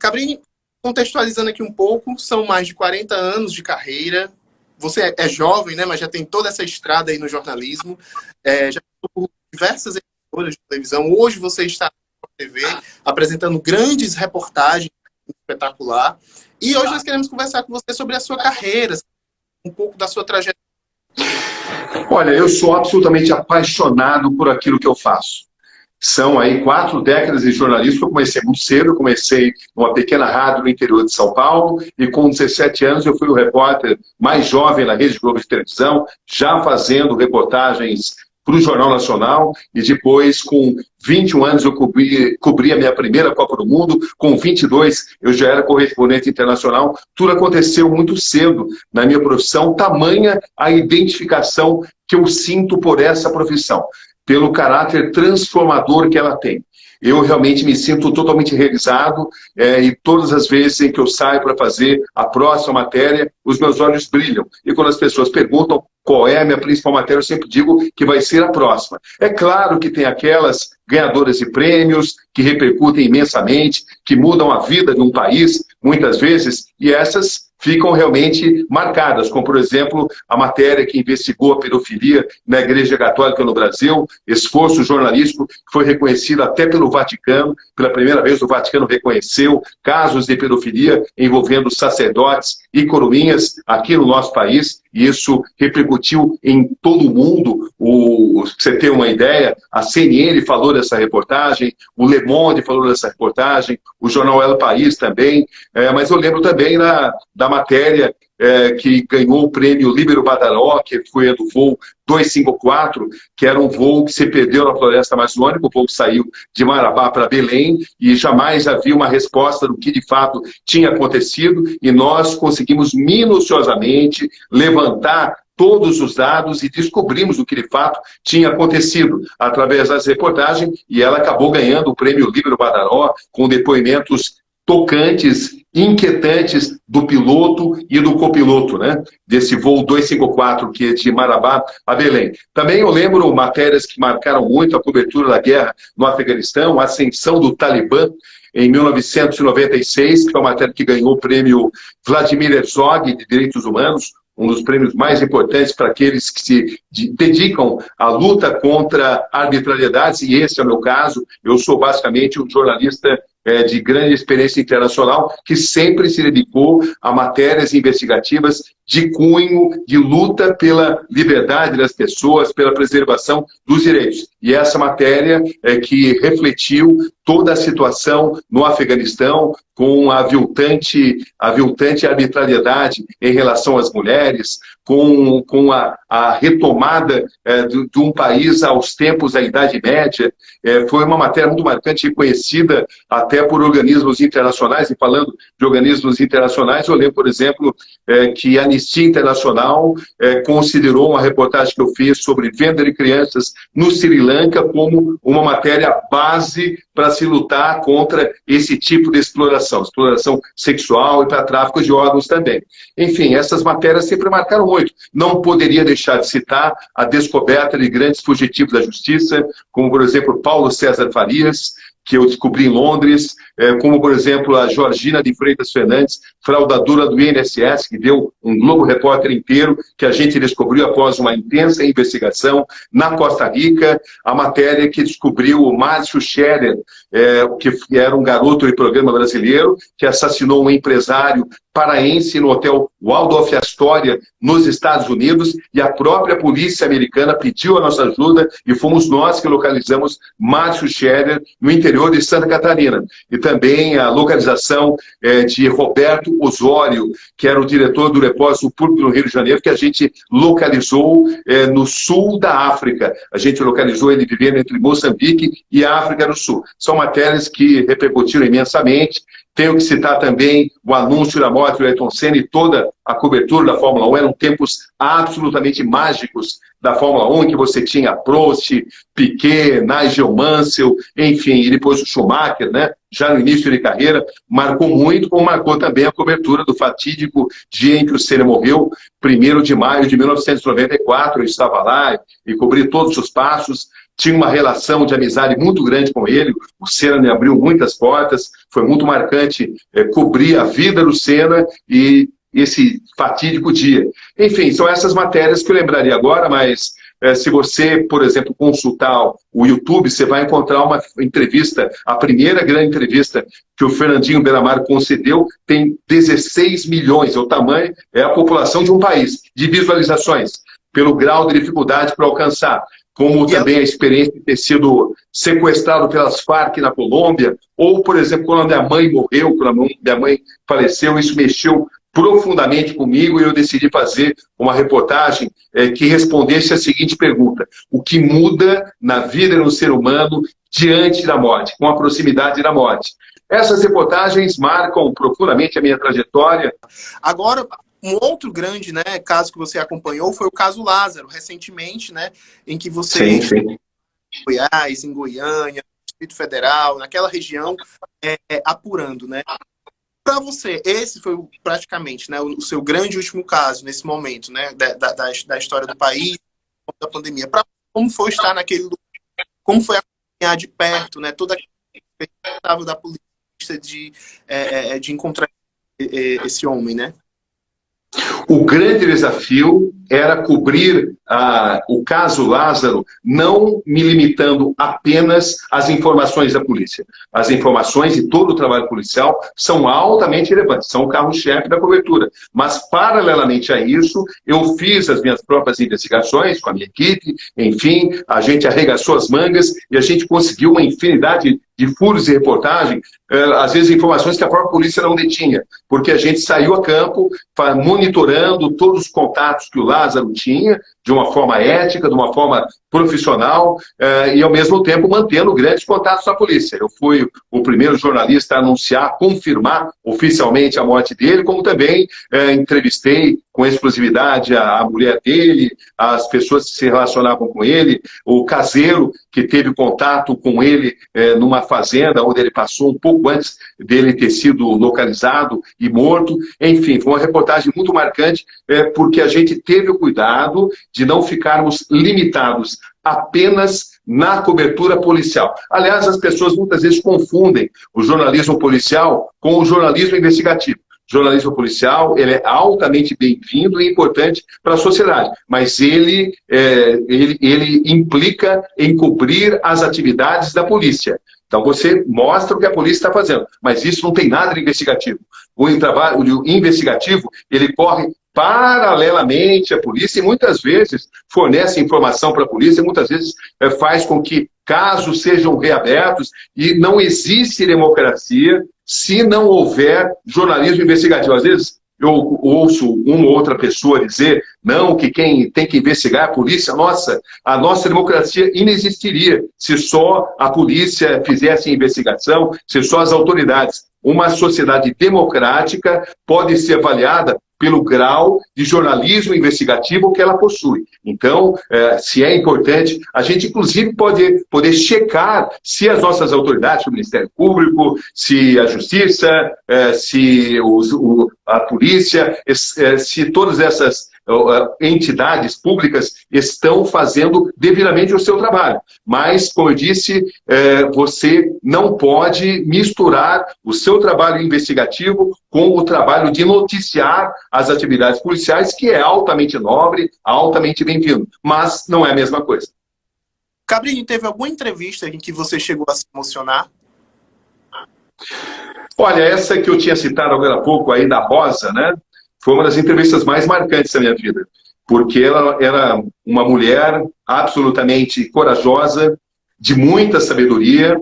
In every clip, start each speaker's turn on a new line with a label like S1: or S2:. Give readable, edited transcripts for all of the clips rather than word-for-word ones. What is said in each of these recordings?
S1: Cabrini, contextualizando aqui um pouco, são mais de 40 anos de carreira. Você é jovem, né, mas já tem toda essa estrada aí no jornalismo. Já passou por diversas emissoras de televisão. Hoje você está na TV apresentando grandes reportagens, espetacular. E hoje nós queremos conversar com você sobre a sua carreira, um pouco da sua trajetória.
S2: Olha, eu sou absolutamente apaixonado por aquilo que eu faço. São aí 4 décadas de jornalismo que eu comecei muito cedo. Eu comecei numa pequena rádio no interior de São Paulo e com 17 anos eu fui o repórter mais jovem na Rede Globo de televisão, já fazendo reportagens para o Jornal Nacional, e depois, com 21 anos, eu cobri a minha primeira Copa do Mundo, com 22 eu já era correspondente internacional. Tudo aconteceu muito cedo na minha profissão, tamanha a identificação que eu sinto por essa profissão, pelo caráter transformador que ela tem. Eu realmente me sinto totalmente realizado e todas as vezes em que eu saio para fazer a próxima matéria, os meus olhos brilham. E quando as pessoas perguntam qual é a minha principal matéria, eu sempre digo que vai ser a próxima. É claro que tem aquelas ganhadoras de prêmios que repercutem imensamente, que mudam a vida de um país, muitas vezes, e essas ficam realmente marcadas, como, por exemplo, a matéria que investigou a pedofilia na Igreja Católica no Brasil, esforço jornalístico que foi reconhecido até pelo Vaticano. Pela primeira vez, o Vaticano reconheceu casos de pedofilia envolvendo sacerdotes e coroinhas aqui no nosso país, e isso repercutiu em todo o mundo. Você ter uma ideia, a CNN falou dessa reportagem, o Le Monde falou dessa reportagem, o jornal El País também, mas eu lembro também da matéria que ganhou o prêmio Líbero Badaró, que foi a do voo 254, que era um voo que se perdeu na floresta amazônica. O voo saiu de Marabá para Belém e jamais havia uma resposta do que de fato tinha acontecido, e nós conseguimos minuciosamente levantar todos os dados e descobrimos o que de fato tinha acontecido através das reportagens, e ela acabou ganhando o prêmio Líbero Badaró com depoimentos tocantes, inquietantes do piloto e do copiloto, né? Desse voo 254, que é de Marabá a Belém. Também eu lembro matérias que marcaram muito a cobertura da guerra no Afeganistão, a ascensão do Talibã em 1996, que foi uma matéria que ganhou o prêmio Vladimir Herzog de Direitos Humanos, um dos prêmios mais importantes para aqueles que se dedicam à luta contra arbitrariedades, e esse é o meu caso. Eu sou basicamente um jornalista de grande experiência internacional, que sempre se dedicou a matérias investigativas de cunho, de luta pela liberdade das pessoas, pela preservação dos direitos. E essa matéria é que refletiu toda a situação no Afeganistão, com a aviltante arbitrariedade em relação às mulheres, com a retomada de um país aos tempos da Idade Média. Foi uma matéria muito marcante, reconhecida até por organismos internacionais. E falando de organismos internacionais, eu lembro, por exemplo, que a Anistia Internacional considerou uma reportagem que eu fiz sobre venda de crianças no Sri Lanka como uma matéria base para se lutar contra esse tipo de exploração sexual e para tráfico de órgãos também. Enfim, essas matérias sempre marcaram muito. Não poderia deixar de citar a descoberta de grandes fugitivos da justiça, como, por exemplo, Paulo César Farias, que eu descobri em Londres, como, por exemplo, a Georgina de Freitas Fernandes, fraudadora do INSS, que deu um Globo Repórter inteiro, que a gente descobriu após uma intensa investigação na Costa Rica, a matéria que descobriu o Márcio Scherer, que era um garoto de programa brasileiro, que assassinou um empresário paraense no hotel Waldorf Astoria, nos Estados Unidos, e a própria polícia americana pediu a nossa ajuda, e fomos nós que localizamos Márcio Scherer no interior de Santa Catarina. E também a localização de Roberto Osório, que era o diretor do Depósito Público no Rio de Janeiro, que a gente localizou no sul da África. A gente localizou ele vivendo entre Moçambique e a África do Sul. São matérias que repercutiram imensamente. Tenho que citar também o anúncio da morte do Ayrton Senna e toda a cobertura da Fórmula 1. Eram tempos absolutamente mágicos da Fórmula 1, em que você tinha Prost, Piquet, Nigel Mansell, enfim, e depois o Schumacher, né? Já no início de carreira, marcou muito, como marcou também a cobertura do fatídico dia em que o Senna morreu, 1º de maio de 1994. Eu estava lá e cobri todos os passos. tinha uma relação de amizade muito grande com ele. O Senna me abriu muitas portas, foi muito marcante cobrir a vida do Senna e esse fatídico dia. Enfim, são essas matérias que eu lembraria agora, mas se você, por exemplo, consultar o YouTube, você vai encontrar uma entrevista, a primeira grande entrevista que o Fernandinho Beiramar concedeu, tem 16 milhões, é o tamanho, é a população de um país, de visualizações, pelo grau de dificuldade para alcançar, como também a experiência de ter sido sequestrado pelas Farc na Colômbia, ou, por exemplo, quando a minha mãe morreu, quando a minha mãe faleceu, isso mexeu profundamente comigo e eu decidi fazer uma reportagem que respondesse a seguinte pergunta: o que muda na vida do ser humano diante da morte, com a proximidade da morte? Essas reportagens marcam profundamente a minha trajetória.
S1: Agora, um outro grande, né, caso que você acompanhou foi o caso Lázaro, recentemente, né, em que você
S2: sim.
S1: em Goiás, em Goiânia, no Distrito Federal, naquela região, apurando, né? Para você, esse foi praticamente, né, o seu grande último caso nesse momento, né, da história do país, da pandemia. Como foi estar naquele lugar? Como foi acompanhar de perto, né, toda a expectativa da polícia de encontrar esse homem, né?
S2: O grande desafio era cobrir o caso Lázaro, não me limitando apenas às informações da polícia. As informações e todo o trabalho policial são altamente relevantes, são o carro-chefe da cobertura. Mas, paralelamente a isso, eu fiz as minhas próprias investigações com a minha equipe, enfim, a gente arregaçou as mangas e a gente conseguiu uma infinidade de furos de reportagem, às vezes informações que a própria polícia não detinha, porque a gente saiu a campo monitorando todos os contatos que o Lázaro tinha, de uma forma ética, de uma forma profissional, e ao mesmo tempo mantendo grandes contatos com a polícia. Eu fui o primeiro jornalista a anunciar, confirmar oficialmente a morte dele, como também entrevistei com exclusividade a mulher dele, as pessoas que se relacionavam com ele, o caseiro que teve contato com ele numa fazenda onde ele passou um pouco antes dele ter sido localizado e morto. Enfim, foi uma reportagem muito marcante, porque a gente teve o cuidado de não ficarmos limitados apenas na cobertura policial. Aliás, as pessoas muitas vezes confundem o jornalismo policial com o jornalismo investigativo. O jornalismo policial, ele é altamente bem-vindo e importante para a sociedade, mas ele implica em cobrir as atividades da polícia. Então você mostra o que a polícia está fazendo, mas isso não tem nada de investigativo. O investigativo, ele corre paralelamente à polícia e muitas vezes fornece informação para a polícia, muitas vezes faz com que casos sejam reabertos, e não existe democracia se não houver jornalismo investigativo. Às vezes eu ouço uma ou outra pessoa dizer não, que quem tem que investigar é a polícia. A nossa democracia inexistiria se só a polícia fizesse investigação, se só as autoridades. Uma sociedade democrática pode ser avaliada pelo grau de jornalismo investigativo que ela possui. Então, se é importante, a gente inclusive poder checar se as nossas autoridades, o Ministério Público, se a Justiça, se a polícia, se todas essas entidades públicas estão fazendo devidamente o seu trabalho. Mas, como eu disse, você não pode misturar o seu trabalho investigativo com o trabalho de noticiar as atividades policiais, que é altamente nobre, altamente bem-vindo, mas não é a mesma coisa.
S1: Cabrini, teve alguma entrevista em que você chegou a se emocionar?
S2: Olha, essa que eu tinha citado agora há pouco aí da Rosa, né? Foi uma das entrevistas mais marcantes da minha vida, porque ela era uma mulher absolutamente corajosa, de muita sabedoria,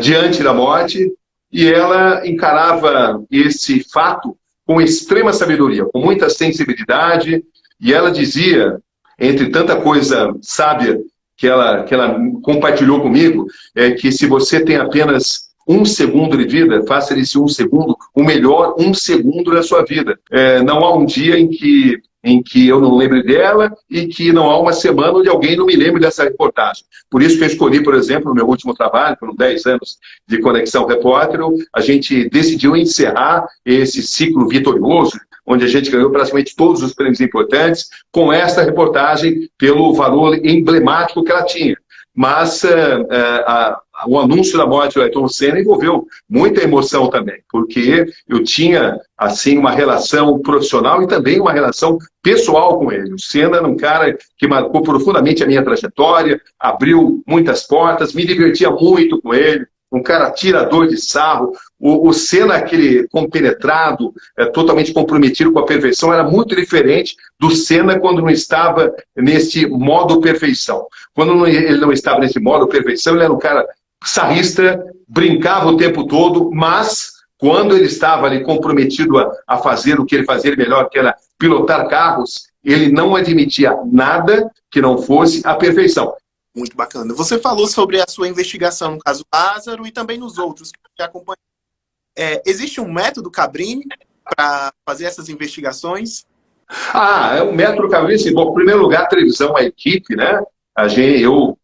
S2: diante da morte, e ela encarava esse fato com extrema sabedoria, com muita sensibilidade, e ela dizia, entre tanta coisa sábia que ela compartilhou comigo, que se você tem apenas 1 segundo de vida, faça desse 1 segundo o melhor 1 segundo da sua vida. Não há um dia em que eu não lembre dela e que não há uma semana onde alguém não me lembre dessa reportagem. Por isso que eu escolhi, por exemplo, no meu último trabalho, foram 10 anos de Conexão Repórter, a gente decidiu encerrar esse ciclo vitorioso, onde a gente ganhou praticamente todos os prêmios importantes, com esta reportagem pelo valor emblemático que ela tinha. mas o anúncio da morte do Ayrton Senna envolveu muita emoção também, porque eu tinha, assim, uma relação profissional e também uma relação pessoal com ele. O Senna era um cara que marcou profundamente a minha trajetória, abriu muitas portas, me divertia muito com ele, um cara tirador de sarro. O Senna, aquele compenetrado, totalmente comprometido com a perfeição, era muito diferente do Senna quando não estava nesse modo perfeição. Quando ele não estava nesse modo perfeição, ele era um cara sarrista, brincava o tempo todo, mas quando ele estava ali comprometido a fazer o que ele fazia melhor, que era pilotar carros, ele não admitia nada que não fosse a perfeição.
S1: Muito bacana. Você falou sobre a sua investigação no caso Lázaro e também nos outros que você acompanhou. Existe um método Cabrini para fazer essas investigações?
S2: O método Cabrini, bom, em primeiro lugar, a televisão, a equipe, né? Eu,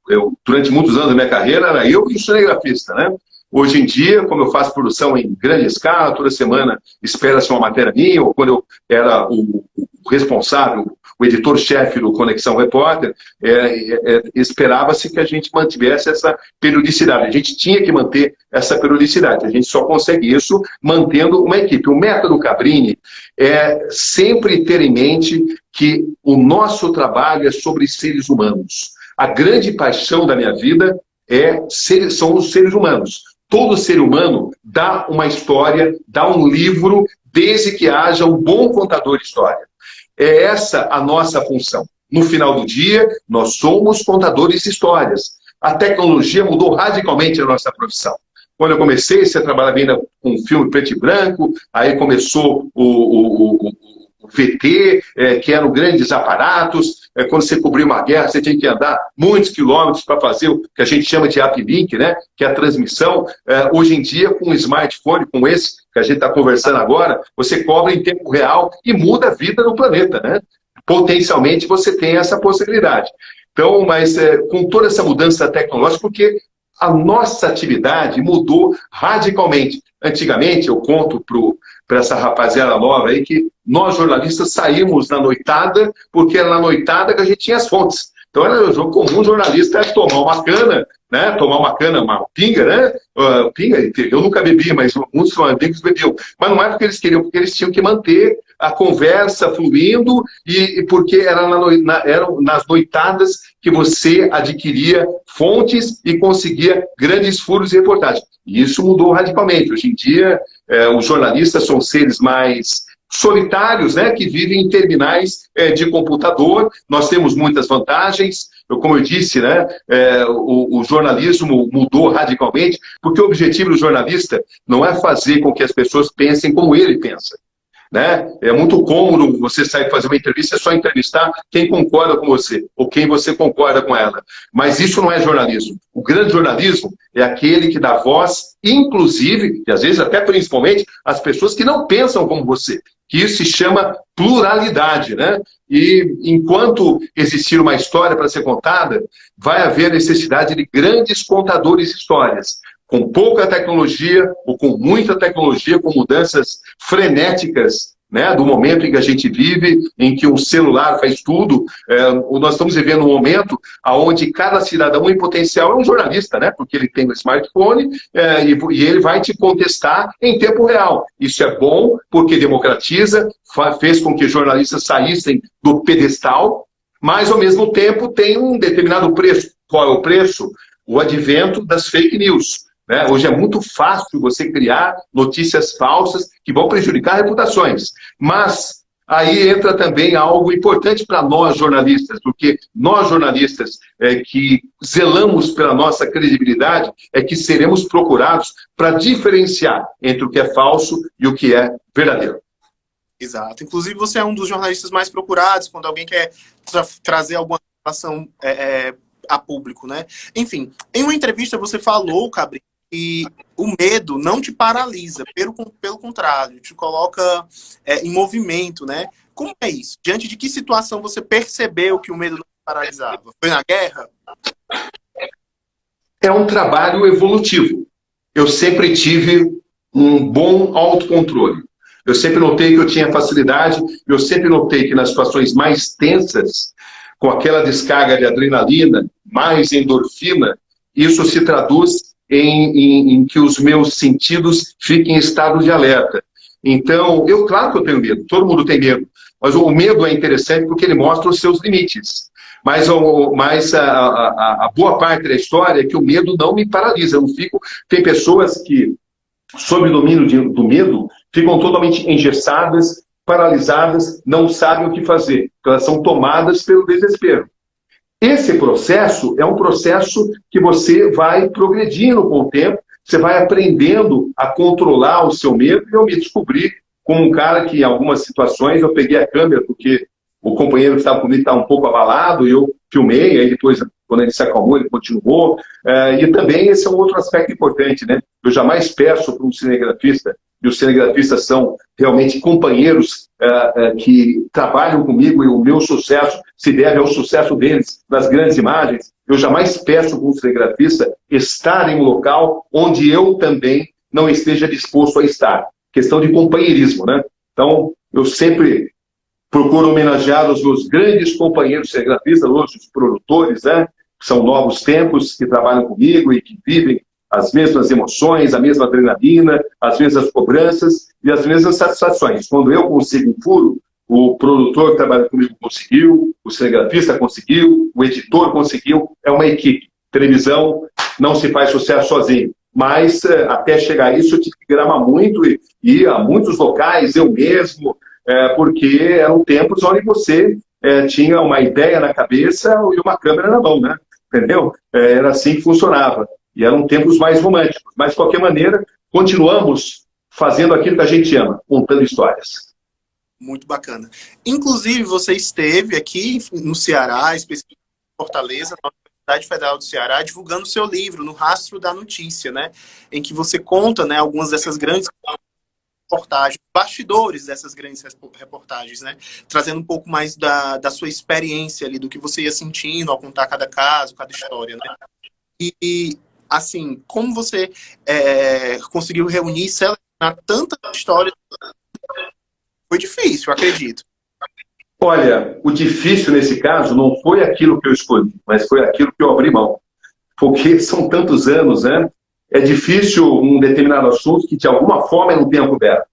S2: durante muitos anos da minha carreira, era eu e o cinegrafista, né? Hoje em dia, como eu faço produção em grande escala, toda semana espera-se uma matéria minha, ou quando eu era o responsável, o editor-chefe do Conexão Repórter, esperava-se que a gente mantivesse essa periodicidade. A gente tinha que manter essa periodicidade. A gente só consegue isso mantendo uma equipe. O método Cabrini é sempre ter em mente que o nosso trabalho é sobre seres humanos. A grande paixão da minha vida são os seres humanos. Todo ser humano dá uma história, dá um livro, desde que haja um bom contador de história. É essa a nossa função. No final do dia, nós somos contadores de histórias. A tecnologia mudou radicalmente a nossa profissão. Quando eu comecei, você trabalhava ainda com filme preto e branco, aí começou o VT, que eram grandes aparatos. Quando você cobria uma guerra, você tinha que andar muitos quilômetros para fazer o que a gente chama de uplink, né? Que é a transmissão. Hoje em dia, com um smartphone, com esse que a gente está conversando agora, você cobre em tempo real e muda a vida no planeta, né? Potencialmente, você tem essa possibilidade. Então, mas com toda essa mudança tecnológica, porque a nossa atividade mudou radicalmente. Antigamente, eu conto para essa rapaziada nova aí que nós, jornalistas, saímos na noitada, porque era na noitada que a gente tinha as fontes. Então era um jogo comum jornalista tomar uma cana, né? Tomar uma cana, uma pinga, né? Pinga, eu nunca bebi, mas muitos amigos bebiam. Mas não é porque eles queriam, porque eles tinham que manter a conversa fluindo, e porque eram nas noitadas que você adquiria fontes e conseguia grandes furos de reportagem. E isso mudou radicalmente. Hoje em dia, os jornalistas são seres mais solitários, né, que vivem em terminais de computador. Nós temos muitas vantagens. Como eu disse, né, o jornalismo mudou radicalmente, porque o objetivo do jornalista não é fazer com que as pessoas pensem como ele pensa. Né? É muito cômodo você sair fazer uma entrevista, é só entrevistar quem concorda com você, ou quem você concorda com ela. Mas isso não é jornalismo. O grande jornalismo é aquele que dá voz, inclusive, e às vezes até principalmente, às pessoas que não pensam como você. Que isso se chama pluralidade, né? E enquanto existir uma história para ser contada, vai haver necessidade de grandes contadores de histórias. Com pouca tecnologia ou com muita tecnologia, com mudanças frenéticas, né, do momento em que a gente vive, em que um celular faz tudo. Nós estamos vivendo um momento onde cada cidadão em potencial é um jornalista, né, porque ele tem um smartphone e ele vai te contestar em tempo real. Isso é bom porque democratiza, fez com que jornalistas saíssem do pedestal, mas ao mesmo tempo tem um determinado preço. Qual é o preço? O advento das fake news. Né? Hoje é muito fácil você criar notícias falsas que vão prejudicar reputações. Mas aí entra também algo importante para nós jornalistas, porque nós jornalistas que zelamos pela nossa credibilidade é que seremos procurados para diferenciar entre o que é falso e o que é verdadeiro.
S1: Exato. Inclusive, você é um dos jornalistas mais procurados quando alguém quer trazer alguma informação a público, né? Enfim, em uma entrevista você falou, Cabrini, que o medo não te paralisa, pelo contrário, te coloca em movimento, né? Como é isso? Diante de que situação você percebeu que o medo não te paralisava? Foi na guerra?
S2: É um trabalho evolutivo. Eu sempre tive um bom autocontrole. Eu sempre notei que eu tinha facilidade, eu sempre notei que nas situações mais tensas, com aquela descarga de adrenalina, mais endorfina, isso se traduz em que os meus sentidos fiquem em estado de alerta. Então, claro que eu tenho medo, todo mundo tem medo, mas o medo é interessante porque ele mostra os seus limites. Mas a boa parte da história é que o medo não me paralisa. Eu não fico. Tem pessoas que, sob o domínio do medo, ficam totalmente engessadas, paralisadas, não sabem o que fazer. Elas são tomadas pelo desespero. Esse processo é um processo que você vai progredindo com o tempo, você vai aprendendo a controlar o seu medo. E eu me descobri como um cara que, em algumas situações, eu peguei a câmera, porque o companheiro que estava comigo estava um pouco abalado, e eu filmei, aí depois, quando ele se acalmou, ele continuou. E também esse é um outro aspecto importante, né? Eu jamais peço para um cinegrafista, e os cinegrafistas são realmente companheiros que trabalham comigo, e o meu sucesso se deve ao sucesso deles, das grandes imagens. Eu jamais peço para um cinegrafista estar em um local onde eu também não esteja disposto a estar. Questão de companheirismo, né? Então, eu sempre procuro homenagear os meus grandes companheiros cinegrafistas, hoje os produtores, né? Que são novos tempos, que trabalham comigo e que vivem as mesmas emoções, a mesma adrenalina, as mesmas cobranças e as mesmas satisfações. Quando eu consigo um furo, o produtor que trabalha comigo conseguiu, o cinegrafista conseguiu, o editor conseguiu, é uma equipe. Televisão não se faz sucesso sozinho. Mas até chegar a isso eu tive que gramar muito e ir a muitos locais, eu mesmo, porque eram tempos onde você tinha uma ideia na cabeça e uma câmera na mão, né? Entendeu? Era assim que funcionava. E eram tempos mais românticos. Mas, de qualquer maneira, continuamos fazendo aquilo que a gente ama, contando histórias.
S1: Muito bacana. Inclusive, você esteve aqui no Ceará, especificamente em Fortaleza, na Universidade Federal do Ceará, divulgando o seu livro, No Rastro da Notícia, né? Em que você conta, né, algumas dessas grandes reportagens, bastidores dessas grandes reportagens, né? Trazendo um pouco mais da sua experiência ali, do que você ia sentindo ao contar cada caso, cada história, né? E assim, como você conseguiu reunir e selecionar tanta história? Foi difícil, eu acredito.
S2: Olha, o difícil nesse caso não foi aquilo que eu escolhi, mas foi aquilo que eu abri mão. Porque são tantos anos, né? É difícil um determinado assunto que, de alguma forma, eu não tenha coberto.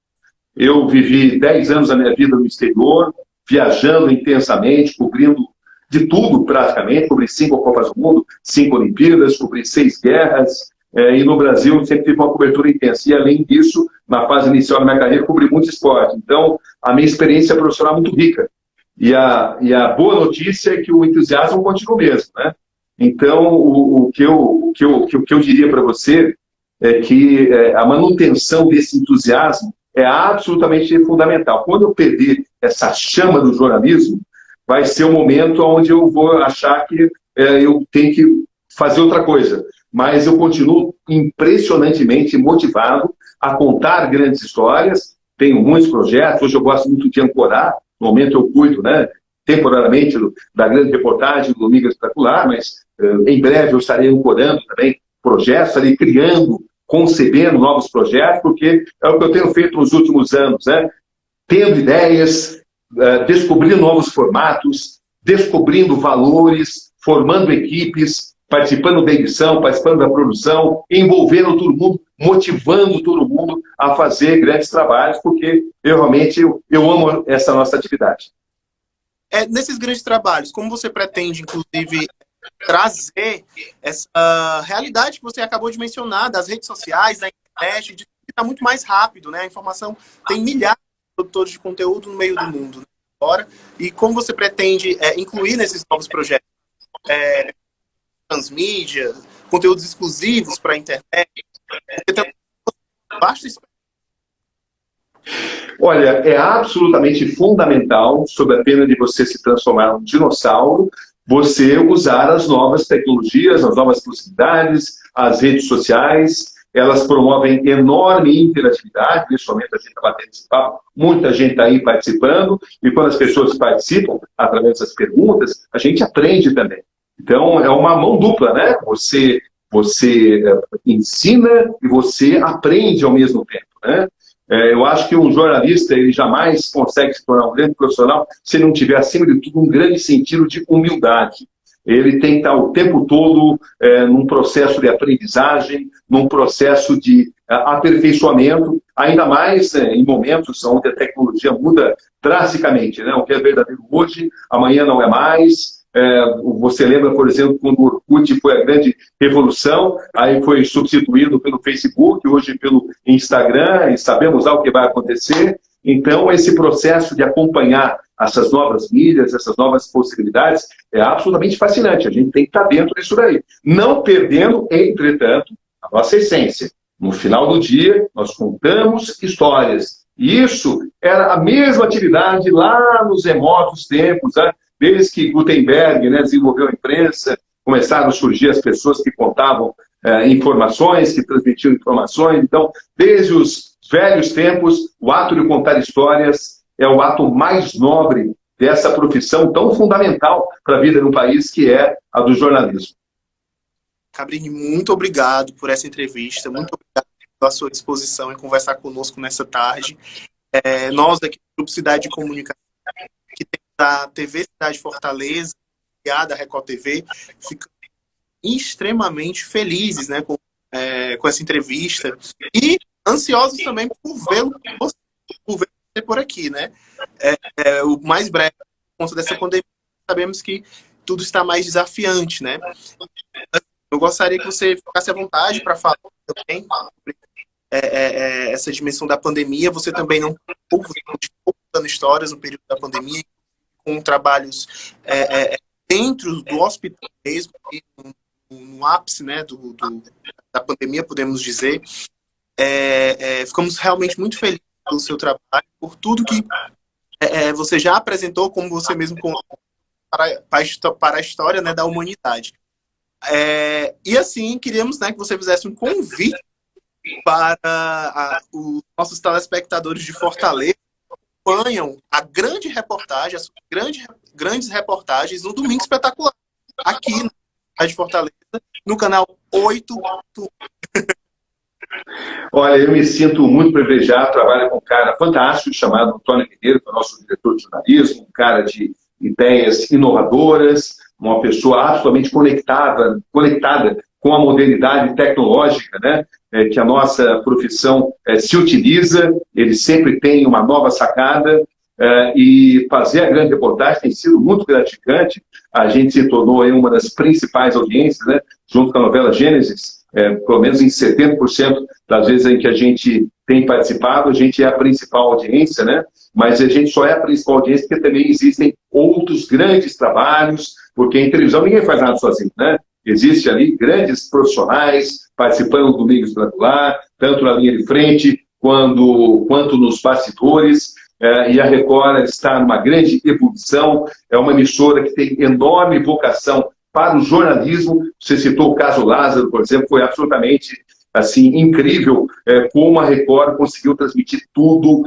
S2: Eu vivi 10 anos da minha vida no exterior, viajando intensamente, cobrindo de tudo, praticamente. Cobri 5 Copas do Mundo, 5 Olimpíadas, cobri 6 guerras. E no Brasil sempre tive uma cobertura intensa. E, além disso, na fase inicial da minha carreira, cobri muito esporte. Então, a minha experiência profissional é muito rica. E a boa notícia é que o entusiasmo continua o mesmo, né? Então, o que eu diria para você é que a manutenção desse entusiasmo é absolutamente fundamental. Quando eu perder essa chama do jornalismo, vai ser o momento onde eu vou achar que eu tenho que fazer outra coisa. Mas eu continuo impressionantemente motivado a contar grandes histórias. Tenho muitos projetos. Hoje eu gosto muito de ancorar. No momento eu cuido, né, temporariamente da grande reportagem do Domingo Espetacular, mas em breve eu estarei ancorando também projetos, estarei criando, concebendo novos projetos, porque é o que eu tenho feito nos últimos anos, né? Tendo ideias, descobrindo novos formatos, descobrindo valores, formando equipes, participando da edição, participando da produção, envolvendo todo mundo, motivando todo mundo a fazer grandes trabalhos, porque eu realmente eu amo essa nossa atividade.
S1: Nesses grandes trabalhos, como você pretende, inclusive, trazer essa realidade que você acabou de mencionar, das redes sociais, da internet, de que está muito mais rápido, né? A informação tem milhares de produtores de conteúdo no meio do mundo, né? Agora, e como você pretende incluir nesses novos projetos transmídia, conteúdos exclusivos para a internet? Porque tem basta.
S2: Olha, é absolutamente fundamental, sob a pena de você se transformar num dinossauro, você usar as novas tecnologias, as novas possibilidades, as redes sociais. Elas promovem enorme interatividade. Nesse momento a gente está batendo esse papo, muita gente está aí participando, e quando as pessoas participam, através das perguntas, a gente aprende também. Então, é uma mão dupla, né? Você ensina e você aprende ao mesmo tempo, né? Eu acho que um jornalista ele jamais consegue se tornar um grande profissional se ele não tiver, acima de tudo, um grande sentido de humildade. Ele tem que estar o tempo todo num processo de aprendizagem, num processo de aperfeiçoamento, ainda mais em momentos onde a tecnologia muda drasticamente, né? O que é verdadeiro hoje, amanhã não é mais. Você lembra, por exemplo, quando o Orkut foi a grande revolução, aí foi substituído pelo Facebook, hoje pelo Instagram, e sabemos lá o que vai acontecer. Então, esse processo de acompanhar essas novas mídias, essas novas possibilidades, é absolutamente fascinante. A gente tem que estar dentro disso daí. Não perdendo, entretanto, a nossa essência. No final do dia, nós contamos histórias. E isso era a mesma atividade lá nos remotos tempos, né? Desde que Gutenberg, né, desenvolveu a imprensa, começaram a surgir as pessoas que contavam informações, que transmitiam informações. Então, desde os velhos tempos, o ato de contar histórias é o ato mais nobre dessa profissão tão fundamental para a vida de um país, que é a do jornalismo.
S1: Cabrini, muito obrigado por essa entrevista, muito obrigado pela sua disposição em conversar conosco nessa tarde. Nós aqui do Grupo Cidade de Comunicação, que tem a TV Cidade Fortaleza, ligada à Record TV, ficamos extremamente felizes, né, com essa entrevista e ansiosos também por vê-lo por aqui, né? O mais breve, por conta dessa pandemia, sabemos que tudo está mais desafiante, né? Eu gostaria que você ficasse à vontade para falar também sobre essa dimensão da pandemia. Você também não continuou contando histórias no período da pandemia, com trabalhos dentro do hospital mesmo, no ápice, né, da pandemia, podemos dizer. Ficamos realmente muito felizes pelo seu trabalho, por tudo que você já apresentou, como você mesmo contou, para a história, né, da humanidade. E assim, queríamos, né, que você fizesse um convite para os nossos telespectadores de Fortaleza, que acompanham a grande reportagem, as grandes reportagens no Domingo Espetacular, aqui na Rádio Fortaleza, no canal 8.
S2: Olha, eu me sinto muito privilegiado, trabalho com um cara fantástico chamado Antônio Mineiro, que é o nosso diretor de jornalismo, um cara de ideias inovadoras, uma pessoa absolutamente conectada com a modernidade tecnológica, né, que a nossa profissão se utiliza. Ele sempre tem uma nova sacada, e fazer a grande reportagem tem sido muito gratificante. A gente se tornou aí uma das principais audiências, né, junto com a novela Gênesis. Pelo menos em 70% das vezes em que a gente tem participado, a gente é a principal audiência, né? Mas a gente só é a principal audiência porque também existem outros grandes trabalhos, porque em televisão ninguém faz nada sozinho, né? Existe ali grandes profissionais participando do Domingo Espetacular, tanto na linha de frente quanto nos bastidores. E a Record está numa grande evolução, é uma emissora que tem enorme vocação para o jornalismo. Você citou o caso Lázaro, por exemplo, foi absolutamente assim, incrível como a Record conseguiu transmitir tudo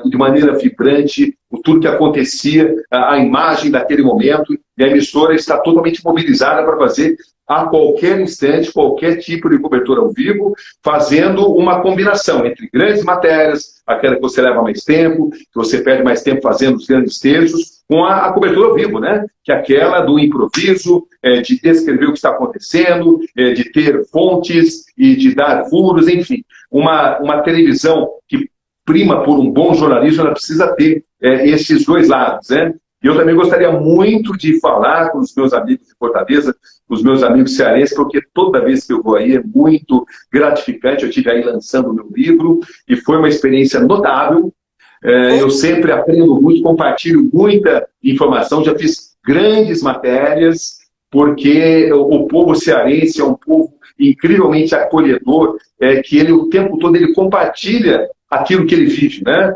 S2: de maneira vibrante, tudo que acontecia, a imagem daquele momento, e a emissora está totalmente mobilizada para fazer a qualquer instante, qualquer tipo de cobertura ao vivo, fazendo uma combinação entre grandes matérias, aquela que você leva mais tempo, que você perde mais tempo fazendo os grandes textos, com a cobertura ao vivo, né? Que é aquela do improviso, de descrever o que está acontecendo, de ter fontes e de dar furos, enfim. Uma televisão que prima por um bom jornalismo, ela precisa ter esses dois lados, né? E eu também gostaria muito de falar com os meus amigos de Fortaleza, com os meus amigos cearenses, porque toda vez que eu vou aí é muito gratificante. Eu estive aí lançando o meu livro e foi uma experiência notável. Eu sempre aprendo muito, compartilho muita informação, já fiz grandes matérias, porque o povo cearense é um povo incrivelmente acolhedor, que ele o tempo todo ele compartilha aquilo que ele vive, né?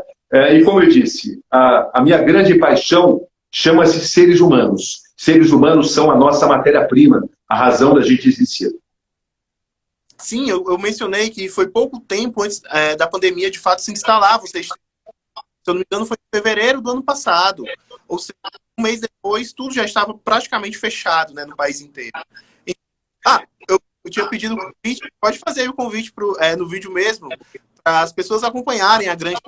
S2: E como eu disse, a minha grande paixão chama-se seres humanos. Seres humanos são a nossa matéria-prima, a razão da gente existir.
S1: Sim, eu mencionei que foi pouco tempo antes da pandemia de fato se instalar. Vocês, se eu não me engano, foi em fevereiro do ano passado. Ou seja, um mês depois, tudo já estava praticamente fechado, né, no país inteiro. Eu tinha pedido um convite, pode fazer o convite no vídeo mesmo, para as pessoas acompanharem a grande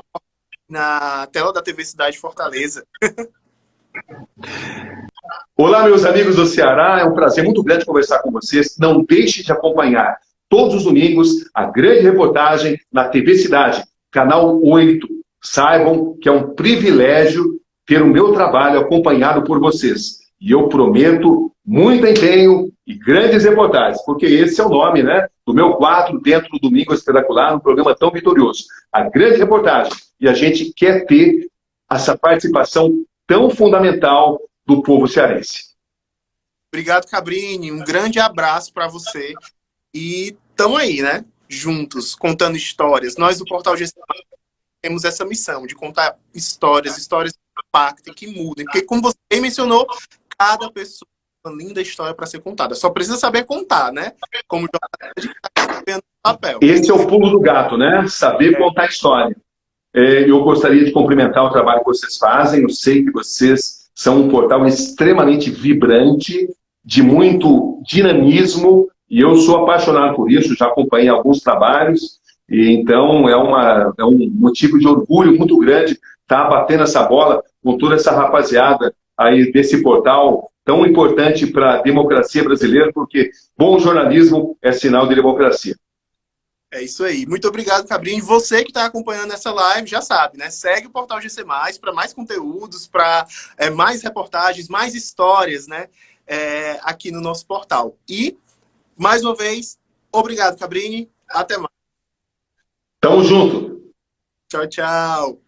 S1: na tela da TV Cidade Fortaleza.
S2: Olá, meus amigos do Ceará, é um prazer muito grande conversar com vocês. Não deixe de acompanhar todos os domingos a grande reportagem na TV Cidade, canal 8. Saibam que é um privilégio ter o meu trabalho acompanhado por vocês. E eu prometo muito empenho e grandes reportagens, porque esse é o nome, né, do meu quadro dentro do Domingo Espetacular, um programa tão vitorioso. A grande reportagem. E a gente quer ter essa participação tão fundamental do povo cearense.
S1: Obrigado, Cabrini. Um grande abraço para você. E estamos aí, né? Juntos, contando histórias. Nós do Portal GC temos essa missão de contar histórias que impactem, que mudem. Porque, como você mencionou, cada pessoa tem uma linda história para ser contada. Só precisa saber contar, né? Como jornalista, no papel.
S2: Esse é o pulo do gato, né? Saber contar história. Eu gostaria de cumprimentar o trabalho que vocês fazem. Eu sei que vocês são um portal extremamente vibrante, de muito dinamismo, e eu sou apaixonado por isso, já acompanhei alguns trabalhos, e então é um motivo de orgulho muito grande estar batendo essa bola com toda essa rapaziada aí desse portal tão importante para a democracia brasileira, porque bom jornalismo é sinal de democracia.
S1: É isso aí. Muito obrigado, Cabrini. Você que está acompanhando essa live já sabe, né? Segue o Portal GC+, para mais conteúdos, para mais reportagens, mais histórias, né? Aqui no nosso portal. E, mais uma vez, obrigado, Cabrini. Até mais.
S2: Tamo junto.
S1: Tchau, tchau.